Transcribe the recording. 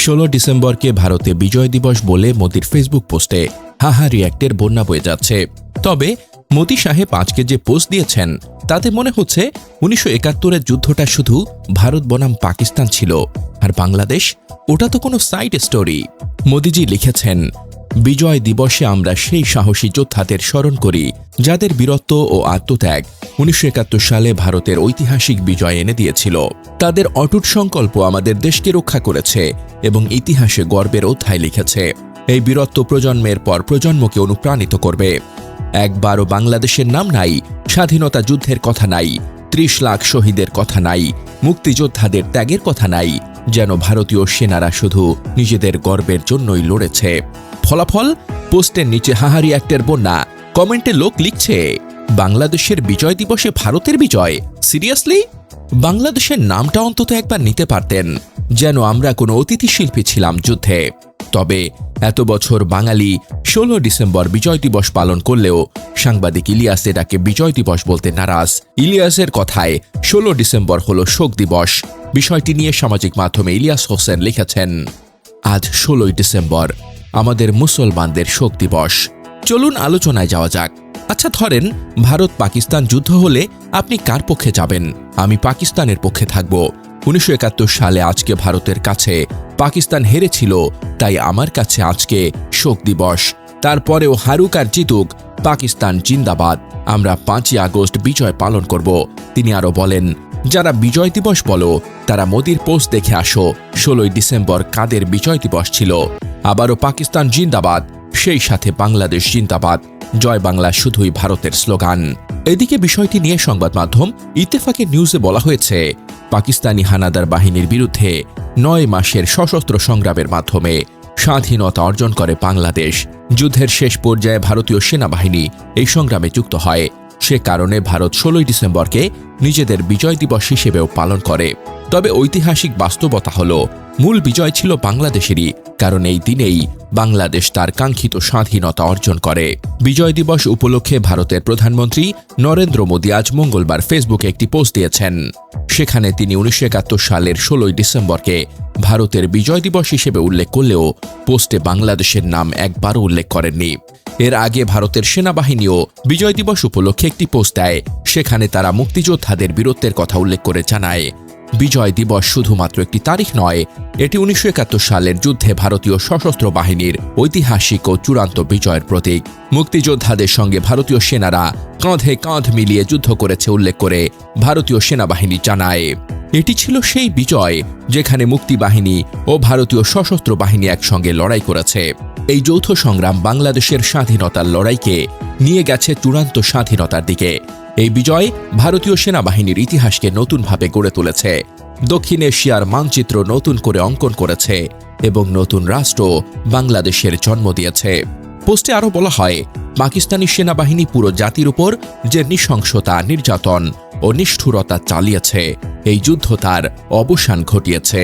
16 ডিসেম্বরকে ভারতে বিজয় দিবস বলে মোদির ফেসবুক পোস্টে হাহা রিয়াক্টের বন্যা বয়ে যাচ্ছে। তবে মোদি সাহেব আজকে যে পোস্ট দিয়েছেন তাতে মনে হচ্ছে 1971-এর যুদ্ধটা শুধু ভারত বনাম পাকিস্তান ছিল, আর বাংলাদেশ ওটা তো কোনো সাইড স্টোরি। মোদিজি লিখেছেন, বিজয় দিবসে আমরা সেই সাহসী যোদ্ধাদের স্মরণ করি যাদের বীরত্ব ও আত্মত্যাগ 1971 সালে ভারতের ঐতিহাসিক বিজয় এনে দিয়েছিল। তাদের অটুট সংকল্প আমাদের দেশকে রক্ষা করেছে এবং ইতিহাসে গর্বের অধ্যায় লিখেছে। এই বীরত্ব প্রজন্মের পর প্রজন্মকে অনুপ্রাণিত করবে। একবারও বাংলাদেশের নাম নাই, স্বাধীনতা যুদ্ধের কথা নাই, 30 লাখ শহীদের কথা নাই, মুক্তিযোদ্ধাদের ত্যাগের কথা নাই, যেন ভারতীয় সেনারা শুধু নিজেদের গর্বের জন্যই লড়েছে। ফলাফল, পোস্টের নিচে হাহা রিয়াক্টের বন্যা। কমেন্টে লোক লিখছে, বাংলাদেশের বিজয় দিবসে ভারতের বিজয়? সিরিয়াসলি? বাংলাদেশের নামটা অন্তত একবার নিতে পারতেন, যেন আমরা কোনো অতিথি শিল্পী ছিলাম যুদ্ধে। তবে এত বছর বাঙালি 16 ডিসেম্বর বিজয় দিবস পালন করলেও সাংবাদিক ইলিয়াস এটাকে বিজয় দিবস বলতে নারাজ। ইলিয়াসের কথায় 16 ডিসেম্বর হল শোক দিবস। বিষয়টি নিয়ে সামাজিক মাধ্যমে ইলিয়াস হোসেন লিখেছেন, আজ 16 ডিসেম্বর আমাদের মুসলমানদের শোক দিবস। চলুন আলোচনায় যাওয়া যাক। আচ্ছা, ধরেন ভারত পাকিস্তান যুদ্ধ হলে আপনি কার পক্ষে যাবেন? আমি পাকিস্তানের পক্ষে থাকব। 1971 সালে আজকে ভারতের কাছে পাকিস্তান হেরেছিল, তাই আমার কাছে আজকে শোক দিবস। তারপরেও হারুক আর জিতুক, পাকিস্তান জিন্দাবাদ। আমরা 5ই আগস্ট বিজয় পালন করব। তিনি আরও বলেন, যারা বিজয় দিবস বলো তারা মোদির পোস্ট দেখে আসো, 16 ডিসেম্বর কাদের বিজয় দিবস ছিল। আবারও পাকিস্তান জিন্দাবাদ, সেই সাথে বাংলাদেশ জিন্দাবাদ। জয় বাংলা শুধুই ভারতের স্লোগান। এদিকে বিষয়টি নিয়ে সংবাদ মাধ্যম ইত্তেফাকের নিউজে বলা হয়েছে, পাকিস্তানি হানাদার বাহিনীর বিরুদ্ধে 9 মাসের সশস্ত্র সংগ্রামের মাধ্যমে স্বাধীনতা অর্জন করে বাংলাদেশ। যুদ্ধের শেষ পর্যায়ে ভারতীয় সেনাবাহিনী এই সংগ্রামে যুক্ত হয়। সে কারণে ভারত 16 ডিসেম্বরকে নিজেদের বিজয় দিবস হিসেবেও পালন করে। তবে ঐতিহাসিক বাস্তবতা হল, মূল বিজয় ছিল বাংলাদেশেরই, কারণ এই দিনেই বাংলাদেশ তার কাঙ্ক্ষিত স্বাধীনতা অর্জন করে। বিজয় দিবস উপলক্ষে ভারতের প্রধানমন্ত্রী নরেন্দ্র মোদী আজ মঙ্গলবার ফেসবুকে একটি পোস্ট দিয়েছেন। সেখানে তিনি 1971 সালের 16 ডিসেম্বরকে ভারতের বিজয় দিবস হিসেবে উল্লেখ করলেও পোস্টে বাংলাদেশের নাম একবারও উল্লেখ করেননি। এর আগে ভারতের সেনাবাহিনীও বিজয় দিবস উপলক্ষে একটি পোস্ট দেয়। সেখানে তারা মুক্তিযোদ্ধাদের বীরত্বের কথা উল্লেখ করে জানায়, বিজয় দিবস শুধুমাত্র একটি তারিখ নয়, এটি 1971 সালের যুদ্ধে ভারতীয় সশস্ত্র বাহিনীর ঐতিহাসিক ও চূড়ান্ত বিজয়ের প্রতীক। মুক্তিযোদ্ধাদের সঙ্গে ভারতীয় সেনারা কাঁধে কাঁধ মিলিয়ে যুদ্ধ করেছে উল্লেখ করে ভারতীয় সেনাবাহিনী জানায়, এটি ছিল সেই বিজয় যেখানে মুক্তিবাহিনী ও ভারতীয় সশস্ত্র বাহিনী একসঙ্গে লড়াই করেছে। এই যৌথ সংগ্রাম বাংলাদেশের স্বাধীনতার লড়াইকে নিয়ে গেছে চূড়ান্ত স্বাধীনতার দিকে। এই বিজয় ভারতীয় সেনাবাহিনীর ইতিহাসকে নতুনভাবে গড়ে তুলেছে, দক্ষিণ এশিয়ার মানচিত্র নতুন করে অঙ্কন করেছে এবং নতুন রাষ্ট্র বাংলাদেশের জন্ম দিয়েছে। পোস্টে আরও বলা হয়, পাকিস্তানি সেনাবাহিনী পুরো জাতির উপর যে নৃশংসতা, নির্যাতন ও নিষ্ঠুরতা চালিয়েছে, এই যুদ্ধ তার অবসান ঘটিয়েছে।